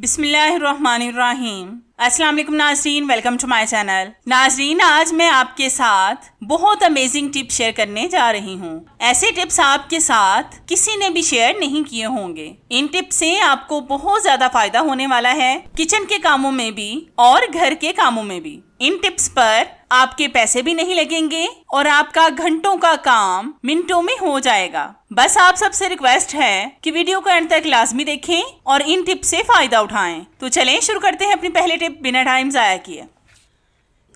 बिस्मिल्लाहिर्रहमानिर्रहीम। अस्सलाम वालेकुम नाज़रीन, वेलकम टू माय चैनल। नाज़रीन, आज मैं आपके साथ बहुत अमेजिंग टिप शेयर करने जा रही हूँ। ऐसे टिप्स आपके साथ किसी ने भी शेयर नहीं किए होंगे। इन टिप्स से आपको बहुत ज्यादा फायदा होने वाला है, किचन के कामों में भी और घर के कामों में भी। इन टिप्स पर आपके पैसे भी नहीं लगेंगे और आपका घंटों का काम मिनटों में हो जाएगा। बस आप सबसे रिक्वेस्ट है कि वीडियो को अंत तक लाजमी देखें और इन टिप्स से फायदा उठाएं। तो चलें शुरू करते हैं अपनी पहली टिप बिना टाइम जाया किए।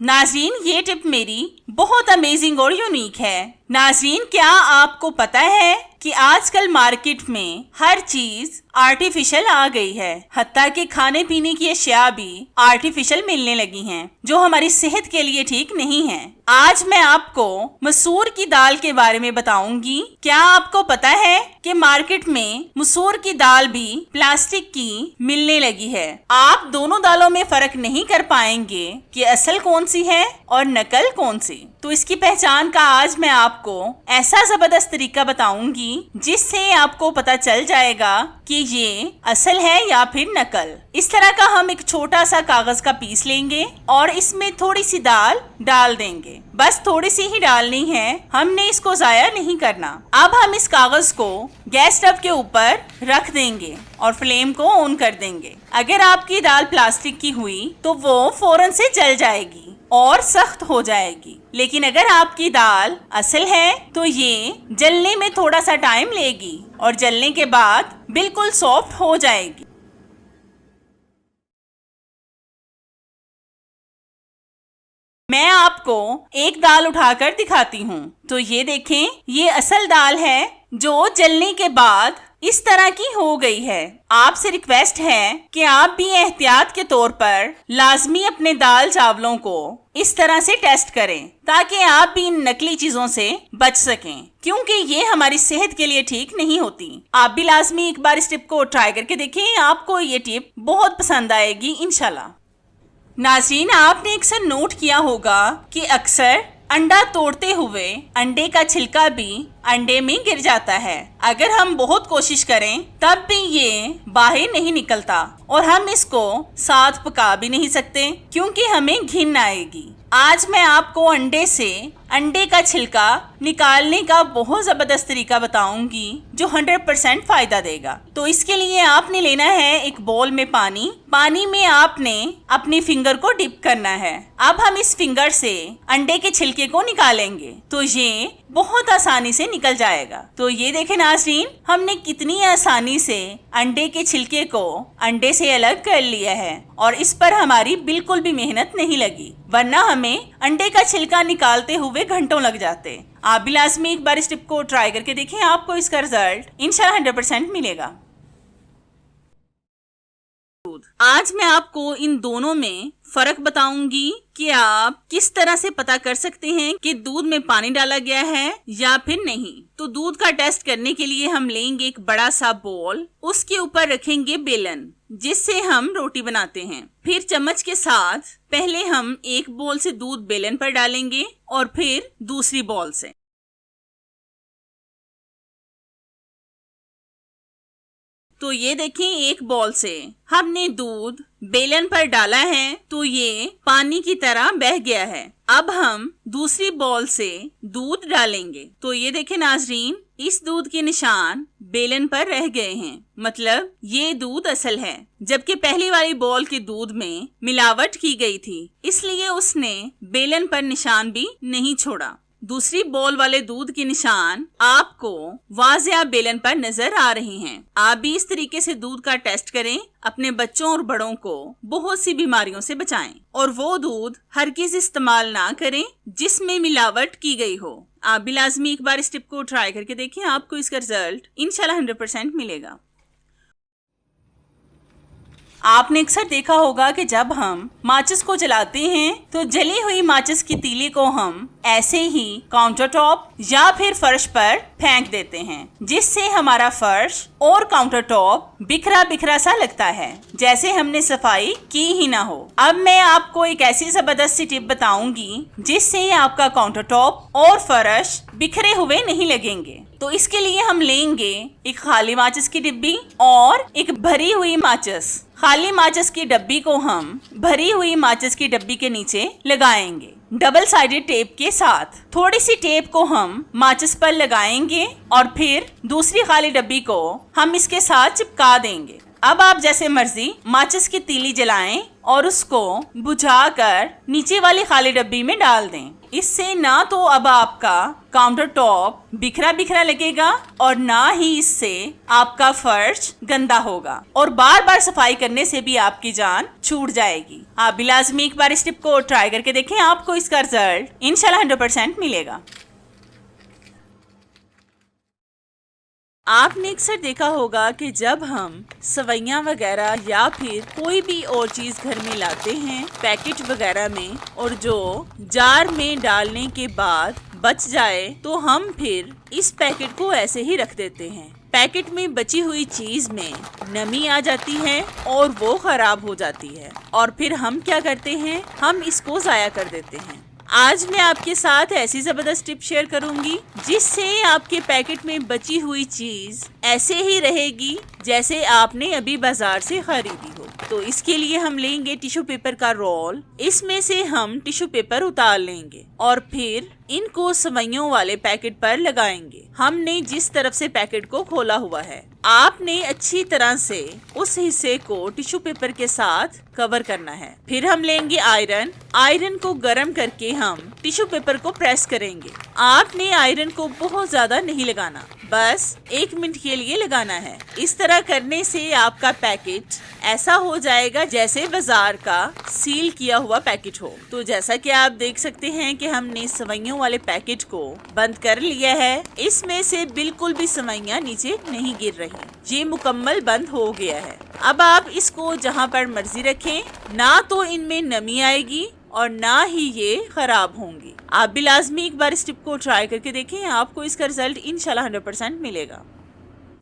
नाज़रीन, ये टिप मेरी बहुत अमेजिंग और यूनिक है। नाज़रीन, क्या आपको पता है कि आजकल मार्केट में हर चीज आर्टिफिशियल आ गई है, हत्ता कि खाने पीने की अशिया भी आर्टिफिशियल मिलने लगी हैं, जो हमारी सेहत के लिए ठीक नहीं है। आज मैं आपको मसूर की दाल के बारे में बताऊंगी। क्या आपको पता है कि मार्केट में मसूर की दाल भी प्लास्टिक की मिलने लगी है। आप दोनों दालों में फर्क नहीं कर पाएंगे कि असल कौन सी है और नकल कौन सी। तो इसकी पहचान का आज मैं आपको ऐसा जबरदस्त तरीका बताऊंगी जिससे आपको पता चल जाएगा कि ये असल है या फिर नकल। इस तरह का हम एक छोटा सा कागज का पीस लेंगे और इसमें थोड़ी सी दाल डाल देंगे। बस थोड़ी सी ही डालनी है, हमने इसको जाया नहीं करना। अब हम इस कागज को गैस स्टव के ऊपर रख देंगे और फ्लेम को ऑन कर देंगे। अगर आपकी दाल प्लास्टिक की हुई तो वो फौरन से जल जाएगी और सख्त हो जाएगी, लेकिन अगर आपकी दाल असल है तो ये जलने में थोड़ा सा टाइम लेगी और जलने के बाद बिल्कुल सॉफ्ट हो जाएगी। मैं आपको एक दाल उठाकर दिखाती हूँ। तो ये देखें, ये असल दाल है जो जलने के बाद इस तरह की हो गई है। आपसे रिक्वेस्ट है कि आप भी एहतियात के तौर पर लाजमी अपने दाल चावलों को इस तरह से टेस्ट करें ताकि आप भी इन नकली चीजों से बच सकें, क्योंकि ये हमारी सेहत के लिए ठीक नहीं होती। आप भी लाजमी एक बार इस टिप को ट्राई करके देखें, आपको ये टिप बहुत पसंद आएगी इंशाल्लाह। नाज़रीन, आपने अक्सर नोट किया होगा कि अक्सर अंडा तोड़ते हुए अंडे का छिलका भी अंडे में गिर जाता है। अगर हम बहुत कोशिश करें तब भी ये बाहर नहीं निकलता और हम इसको साथ पका भी नहीं सकते क्योंकि हमें घिन आएगी। आज मैं आपको अंडे से अंडे का छिलका निकालने का बहुत जबरदस्त तरीका बताऊंगी जो 100% फायदा देगा। तो इसके लिए आपने लेना है एक बोल में पानी में आपने अपनी फिंगर को डिप करना है। अब हम इस फिंगर से अंडे के छिलके को निकालेंगे तो ये बहुत आसानी से निकल जाएगा। तो ये देखें नाज़रीन, हमने कितनी आसानी से अंडे के छिलके को अंडे से अलग कर लिया है और इस पर हमारी बिल्कुल भी मेहनत नहीं लगी, वरना हमें अंडे का छिलका निकालते हुए घंटों लग जाते। आप भी लाजमी एक बार इस टिप को ट्राई करके देखें, आपको इसका रिजल्ट इंशाल्लाह 100% मिलेगा। आज मैं आपको इन दोनों में फर्क बताऊंगी कि आप किस तरह से पता कर सकते हैं कि दूध में पानी डाला गया है या फिर नहीं। तो दूध का टेस्ट करने के लिए हम लेंगे एक बड़ा सा बोल, उसके ऊपर रखेंगे बेलन जिससे हम रोटी बनाते हैं। फिर चम्मच के साथ पहले हम एक बोल से दूध बेलन पर डालेंगे और फिर दूसरी बोल से। तो ये देखें, एक बॉल से हमने दूध बेलन पर डाला है तो ये पानी की तरह बह गया है। अब हम दूसरी बॉल से दूध डालेंगे तो ये देखें नाज़रीन, इस दूध के निशान बेलन पर रह गए हैं, मतलब ये दूध असल है। जबकि पहली वाली बॉल के दूध में मिलावट की गई थी, इसलिए उसने बेलन पर निशान भी नहीं छोड़ा। दूसरी बॉल वाले दूध के निशान आपको वाज़िया बेलन पर नजर आ रहे हैं। आप भी इस तरीके से दूध का टेस्ट करें, अपने बच्चों और बड़ों को बहुत सी बीमारियों से बचाएं और वो दूध हरगिज़ इस्तेमाल ना करें जिसमें मिलावट की गई हो। आप भी लाजमी एक बार इस टिप को ट्राई करके देखें, आपको इसका रिजल्ट इंशाल्लाह 100% मिलेगा। आपने अक्सर देखा होगा कि जब हम माचिस को जलाते हैं तो जली हुई माचिस की तीली को हम ऐसे ही काउंटर टॉप या फिर फर्श पर फेंक देते हैं, जिससे हमारा फर्श और काउंटर टॉप बिखरा बिखरा सा लगता है, जैसे हमने सफाई की ही ना हो। अब मैं आपको एक ऐसी जबरदस्त टिप बताऊंगी जिससे आपका काउंटर टॉप और फर्श बिखरे हुए नहीं लगेंगे। तो इसके लिए हम लेंगे एक खाली माचिस की डिब्बी और एक भरी हुई माचिस। खाली माचिस की डब्बी को हम भरी हुई माचिस की डब्बी के नीचे लगाएंगे डबल साइडेड टेप के साथ। थोड़ी सी टेप को हम माचिस पर लगाएंगे और फिर दूसरी खाली डब्बी को हम इसके साथ चिपका देंगे। अब आप जैसे मर्जी माचिस की तीली जलाएं और उसको बुझाकर नीचे वाली खाली डब्बी में डाल दें। इससे ना तो अब आपका काउंटर टॉप बिखरा बिखरा लगेगा और ना ही इससे आपका फर्श गंदा होगा और बार बार सफाई करने से भी आपकी जान छूट जाएगी। आप भी लाजमी एक बार इस टिप को ट्राई करके देखें, आपको इसका रिजल्ट इंशाल्लाह 100% मिलेगा। आपने अक्सर देखा होगा कि जब हम सवैयां वगैरह या फिर कोई भी और चीज घर में लाते हैं पैकेट वगैरह में और जो जार में डालने के बाद बच जाए तो हम फिर इस पैकेट को ऐसे ही रख देते हैं। पैकेट में बची हुई चीज में नमी आ जाती है और वो खराब हो जाती है और फिर हम क्या करते हैं, हम इसको जाया कर देते हैं। आज मैं आपके साथ ऐसी जबरदस्त टिप शेयर करूंगी जिससे आपके पैकेट में बची हुई चीज ऐसे ही रहेगी जैसे आपने अभी बाजार से खरीदी हो। तो इसके लिए हम लेंगे टिश्यू पेपर का रोल, इसमें से हम टिश्यू पेपर उतार लेंगे और फिर इनको सवैयों वाले पैकेट पर लगाएंगे। हमने जिस तरफ से पैकेट को खोला हुआ है आपने अच्छी तरह से उस हिस्से को टिश्यू पेपर के साथ कवर करना है। फिर हम लेंगे आयरन को गर्म करके हम टिश्यू पेपर को प्रेस करेंगे। आपने आयरन को बहुत ज्यादा नहीं लगाना, बस 1 मिनट के लिए लगाना है। इस तरह करने से आपका पैकेट ऐसा हो जाएगा जैसे बाजार का सील किया हुआ पैकेट हो। तो जैसा कि आप देख सकते हैं कि हमने सवैयों वाले पैकेट को बंद कर लिया है, इसमें से बिल्कुल भी सवैयां नीचे नहीं गिर रही, ये मुकम्मल बंद हो गया है। अब आप इसको जहां पर मर्जी रखें, ना तो इनमें नमी आएगी और ना ही ये खराब होंगी। आप भी लाजमी एक बार इस टिप को ट्राई करके देखें, आपको इसका रिजल्ट इंशाल्लाह 100% मिलेगा।